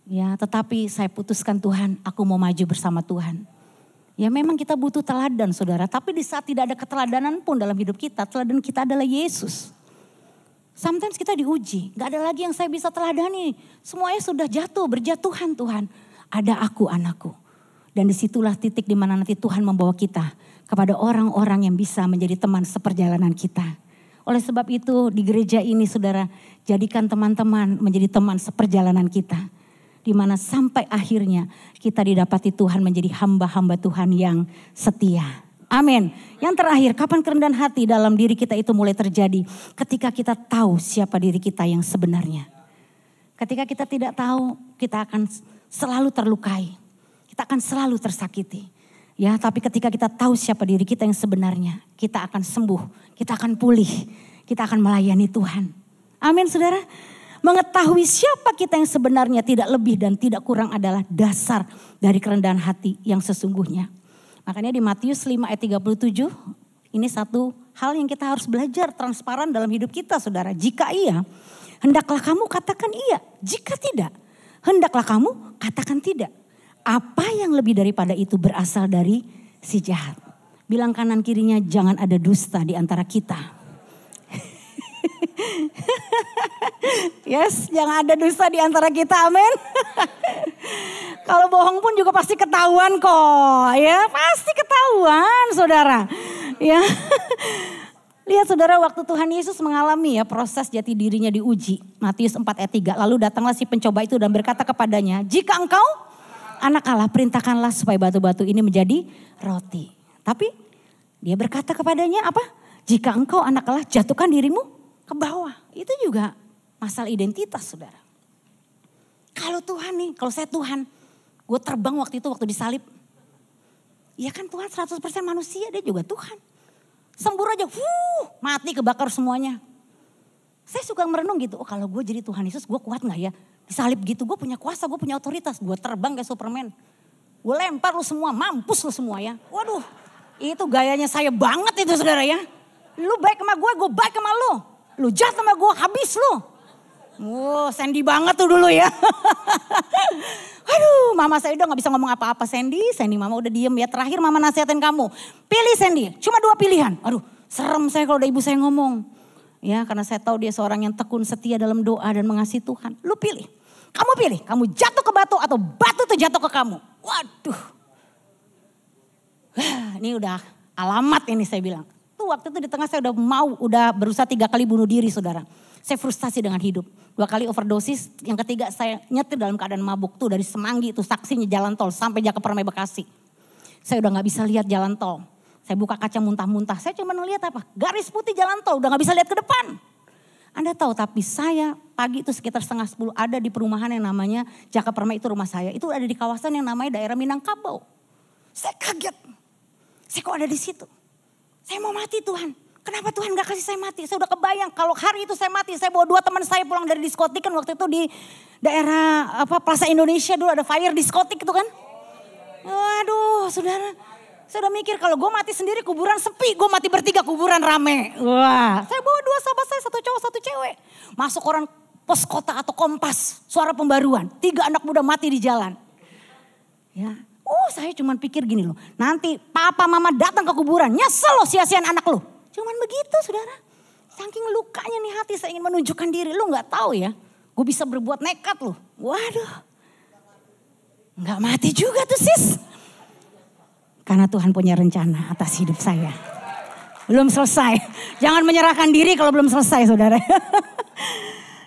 Ya, tetapi saya putuskan Tuhan, aku mau maju bersama Tuhan. Ya memang kita butuh teladan saudara, tapi di saat tidak ada keteladanan pun dalam hidup kita, teladan kita adalah Yesus. Sometimes kita diuji, gak ada lagi yang saya bisa teladani. Semuanya sudah jatuh, berjatuhan Tuhan. Ada aku anakku. Dan disitulah titik dimana nanti Tuhan membawa kita kepada orang-orang yang bisa menjadi teman seperjalanan kita. Oleh sebab itu di gereja ini saudara, jadikan teman-teman menjadi teman seperjalanan kita. Di mana sampai akhirnya kita didapati Tuhan menjadi hamba-hamba Tuhan yang setia. Amin. Yang terakhir, kapan kerendahan hati dalam diri kita itu mulai terjadi? Ketika kita tahu siapa diri kita yang sebenarnya. Ketika kita tidak tahu, kita akan selalu terlukai. Kita akan selalu tersakiti. Ya, tapi ketika kita tahu siapa diri kita yang sebenarnya, kita akan sembuh, kita akan pulih, kita akan melayani Tuhan. Amin, saudara. Mengetahui siapa kita yang sebenarnya tidak lebih dan tidak kurang adalah dasar dari kerendahan hati yang sesungguhnya. Makanya di Matius 5 ayat 37, ini satu hal yang kita harus belajar transparan dalam hidup kita, saudara. Jika iya, hendaklah kamu katakan iya. Jika tidak, hendaklah kamu katakan tidak. Apa yang lebih daripada itu berasal dari si jahat. Bilang kanan kirinya, jangan ada dusta di antara kita. Yes, jangan ada dusta di antara kita, amin. Kalau bohong pun juga pasti ketahuan kok, ya pasti ketahuan, saudara. Ya, lihat saudara, waktu Tuhan Yesus mengalami ya proses jati dirinya diuji, Matius 4 ayat 3. Lalu datanglah si pencoba itu dan berkata kepadanya, jika engkau anak Allah, perintahkanlah supaya batu-batu ini menjadi roti. Tapi dia berkata kepadanya apa? Jika engkau anak Allah, jatuhkan dirimu ke bawah. Itu juga masalah identitas, saudara. Kalau Tuhan nih, kalau saya Tuhan, gue terbang waktu itu waktu disalib. Ya kan Tuhan 100% manusia, dia juga Tuhan. Sembur aja, mati kebakar semuanya. Saya suka merenung gitu, oh kalau gue jadi Tuhan Yesus gue kuat gak ya? Disalib gitu, gue punya kuasa, gue punya otoritas. Gue terbang kayak Superman. Gue lempar lu semua, mampus lu semua ya. Waduh, itu gayanya saya banget itu, saudara ya. Lu baik sama gue baik sama lu. Lu jahat sama gue, habis lu. Wow, Sandy banget tuh dulu ya. Aduh, mama saya udah gak bisa ngomong apa-apa Sandy mama udah diem ya. Terakhir mama nasihatin kamu, pilih Sandy, cuma 2 pilihan. Aduh, serem saya kalau udah ibu saya ngomong. Ya, karena saya tahu dia seorang yang tekun setia dalam doa dan mengasihi Tuhan. Lu pilih, kamu jatuh ke batu atau batu tuh jatuh ke kamu. Waduh, ini udah alamat ini saya bilang. Tuh waktu itu di tengah saya udah berusaha 3 kali bunuh diri, saudara. Saya frustasi dengan hidup. 2 kali overdosis, yang ketiga saya nyetir dalam keadaan mabuk. Tuh dari Semanggi itu saksinya jalan tol sampai Jaka Permai Bekasi. Saya udah gak bisa lihat jalan tol. Saya buka kaca muntah-muntah, saya cuma ngeliat apa? Garis putih jalan tol, udah gak bisa lihat ke depan. Anda tahu, tapi saya pagi itu sekitar 9:30 ada di perumahan yang namanya Jaka Permai, itu rumah saya. Itu ada di kawasan yang namanya daerah Minangkabau. Saya kaget, saya kok ada di situ. Saya mau mati Tuhan. Kenapa Tuhan gak kasih saya mati? Saya udah kebayang kalau hari itu saya mati. Saya bawa 2 teman saya pulang dari diskotik kan waktu itu di daerah Plaza Indonesia dulu ada fire diskotik itu kan. Waduh saudara. Saya udah mikir kalau gue mati sendiri kuburan sepi. Gue mati bertiga kuburan rame. Wah, saya bawa 2 sahabat saya, 1 cowok 1 cewek. Masuk koran Pos Kota atau Kompas. Suara Pembaruan. 3 anak muda mati di jalan. Ya. Saya cuman pikir gini loh. Nanti papa mama datang ke kuburan. Nyesel loh sia-siain anak lo. Cuman begitu saudara. Saking lukanya nih hati saya ingin menunjukkan diri. Lu gak tahu ya. Gue bisa berbuat nekat loh. Waduh. Gak mati juga tuh sis. Karena Tuhan punya rencana atas hidup saya. Belum selesai. Jangan menyerahkan diri kalau belum selesai saudara.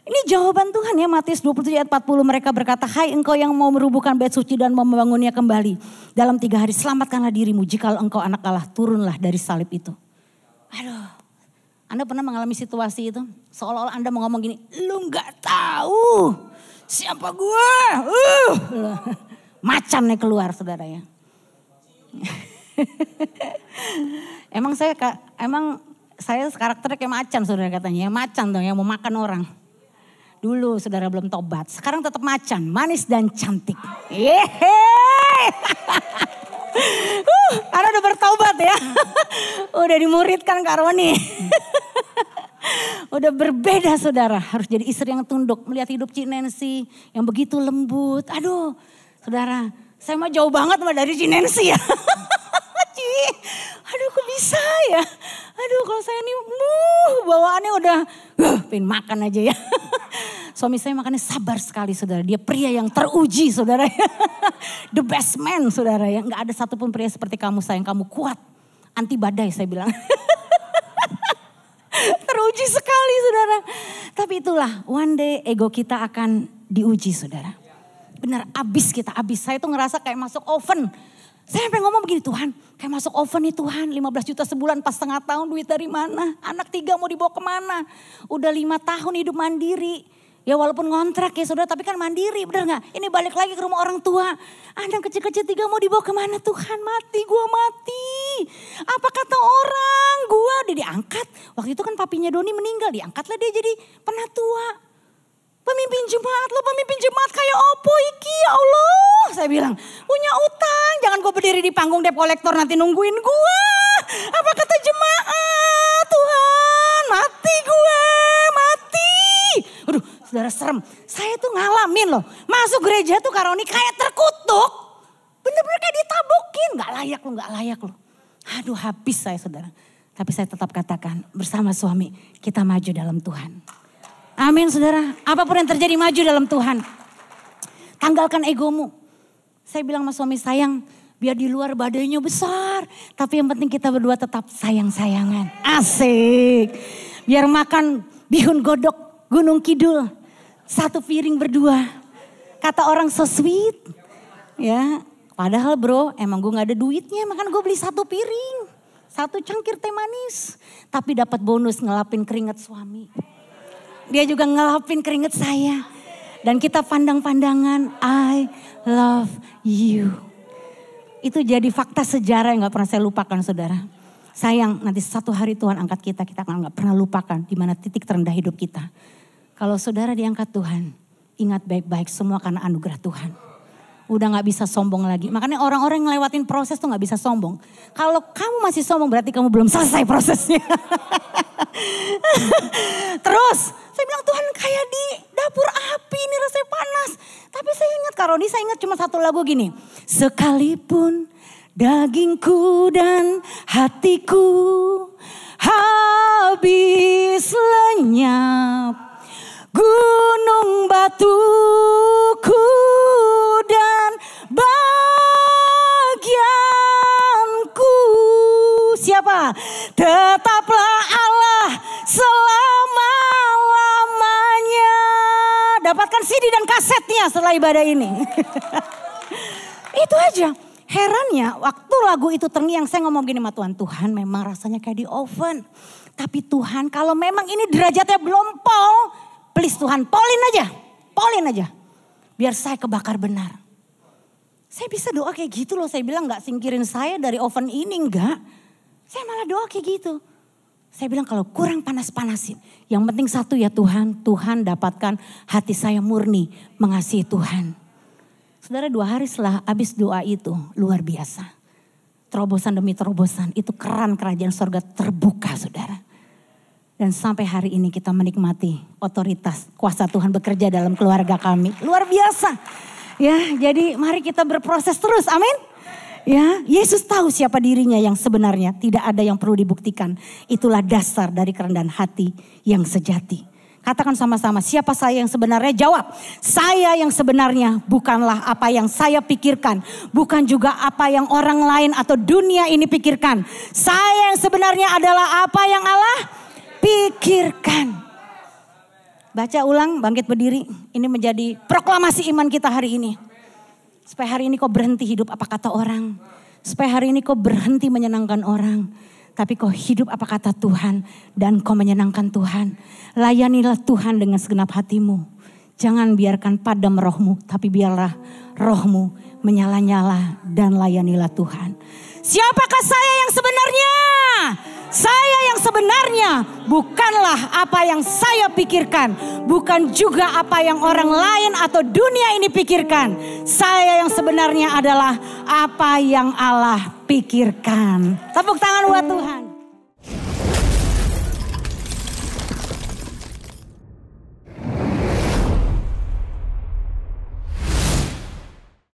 Ini jawaban Tuhan ya, Matius 27 ayat 40 mereka berkata, hai engkau yang mau merubuhkan bait suci dan membangunnya kembali. Dalam 3 hari selamatkanlah dirimu jikalau engkau anak Allah, turunlah dari salib itu. Aduh, Anda pernah mengalami situasi itu? Seolah-olah Anda mau ngomong gini, lu gak tahu siapa gue. Macan nih keluar saudara ya. Emang saya karakternya kayak macan saudara katanya. Macan tuh yang mau makan orang. Dulu saudara belum tobat. Sekarang tetap macan. Manis dan cantik. Karena udah bertobat ya. Udah dimuridkan Kak Roni. Udah berbeda saudara. Harus jadi istri yang tunduk. Melihat hidup Cik Nancy yang begitu lembut. Aduh saudara. Saya mah jauh banget dari Cik Nancy ya. Aduh kok bisa ya. Aduh kalau saya ini bawaannya udah pengen makan aja ya. Suami saya makannya sabar sekali saudara. Dia pria yang teruji saudara. The best man saudara ya. Gak ada satupun pria seperti kamu sayang. Kamu kuat. Anti badai saya bilang. Teruji sekali saudara. Tapi itulah one day ego kita akan diuji saudara. benar abis kita, abis. Saya tuh ngerasa kayak masuk oven. Saya sampai ngomong begini, Tuhan kayak masuk oven nih Tuhan. 15 juta sebulan pas setengah tahun, duit dari mana? Anak 3 mau dibawa kemana? Udah 5 tahun hidup mandiri. Ya walaupun ngontrak ya saudara, tapi kan mandiri, benar gak? Ini balik lagi ke rumah orang tua. Anak kecil-kecil 3 mau dibawa kemana Tuhan? Mati, gua mati. Apa kata orang? Gua udah diangkat. Waktu itu kan papinya Doni meninggal, diangkatlah dia jadi penatua. Pemimpin jemaat, lo pemimpin jemaat kayak opo iki ya Allah. Saya bilang, punya utang, jangan gue berdiri di panggung debt collector nanti nungguin gue. Apa kata jemaat, Tuhan mati gue, mati. Aduh saudara serem, saya tuh ngalamin loh. Masuk gereja tuh Karoni kayak terkutuk. Bener-bener kayak ditabokin, gak layak lo. Aduh habis saya saudara. Tapi saya tetap katakan bersama suami kita maju dalam Tuhan. Amin saudara, apapun yang terjadi maju dalam Tuhan. Tanggalkan egomu. Saya bilang sama suami, sayang biar di luar badainya besar. Tapi yang penting kita berdua tetap sayang-sayangan. Asik. Biar makan bihun godok Gunung Kidul. 1 piring berdua. Kata orang so sweet. Ya, padahal bro emang gue gak ada duitnya. Makanya gue beli 1 piring. 1 cangkir teh manis. Tapi dapat bonus ngelapin keringat suami. Dia juga ngelapin keringet saya. Dan kita pandang-pandangan, I love you. Itu jadi fakta sejarah yang gak pernah saya lupakan saudara. Sayang nanti satu hari Tuhan angkat kita akan gak pernah lupakan di mana titik terendah hidup kita. Kalau saudara diangkat Tuhan, ingat baik-baik semua karena anugerah Tuhan. Udah gak bisa sombong lagi. Makanya orang-orang yang ngelewatin proses tuh gak bisa sombong. Kalau kamu masih sombong berarti kamu belum selesai prosesnya. Terus saya bilang Tuhan kayak di dapur api ini rasanya panas. Tapi saya ingat Karoni, saya ingat cuma 1 lagu gini. Sekalipun dagingku dan hatiku habis lenyap. Gunung batuku dan bagianku. Siapa? Tetaplah Allah selama-lamanya. Dapatkan CD dan kasetnya setelah ibadah ini. Itu aja. Herannya waktu lagu itu terngiang saya ngomong gini sama Tuhan. Tuhan memang rasanya kayak di oven. Tapi Tuhan kalau memang ini derajatnya belum pol. Please Tuhan polin aja. Biar saya kebakar benar. Saya bisa doa kayak gitu loh. Saya bilang gak singkirin saya dari oven ini enggak. Saya malah doa kayak gitu. Saya bilang kalau kurang panas-panasin. Yang penting satu ya Tuhan. Tuhan dapatkan hati saya murni mengasihi Tuhan. Saudara 2 hari setelah habis doa itu luar biasa. Terobosan demi terobosan itu keran kerajaan sorga terbuka saudara. Dan sampai hari ini kita menikmati otoritas kuasa Tuhan bekerja dalam keluarga kami. Luar biasa. Ya, jadi mari kita berproses terus. Amin. Ya, Yesus tahu siapa dirinya yang sebenarnya. Tidak ada yang perlu dibuktikan. Itulah dasar dari kerendahan hati yang sejati. Katakan sama-sama, siapa saya yang sebenarnya? Jawab, saya yang sebenarnya bukanlah apa yang saya pikirkan. Bukan juga apa yang orang lain atau dunia ini pikirkan. Saya yang sebenarnya adalah apa yang Allah pikirkan. Baca ulang, bangkit berdiri. Ini menjadi proklamasi iman kita hari ini. Supaya hari ini kau berhenti hidup apa kata orang. Supaya hari ini kau berhenti menyenangkan orang. Tapi kau hidup apa kata Tuhan dan kau menyenangkan Tuhan. Layanilah Tuhan dengan segenap hatimu. Jangan biarkan padam rohmu, tapi biarlah rohmu menyala-nyala dan layanilah Tuhan. Siapakah saya yang sebenarnya? Saya yang sebenarnya bukanlah apa yang saya pikirkan. Bukan juga apa yang orang lain atau dunia ini pikirkan. Saya yang sebenarnya adalah apa yang Allah pikirkan. Tepuk tangan buat Tuhan.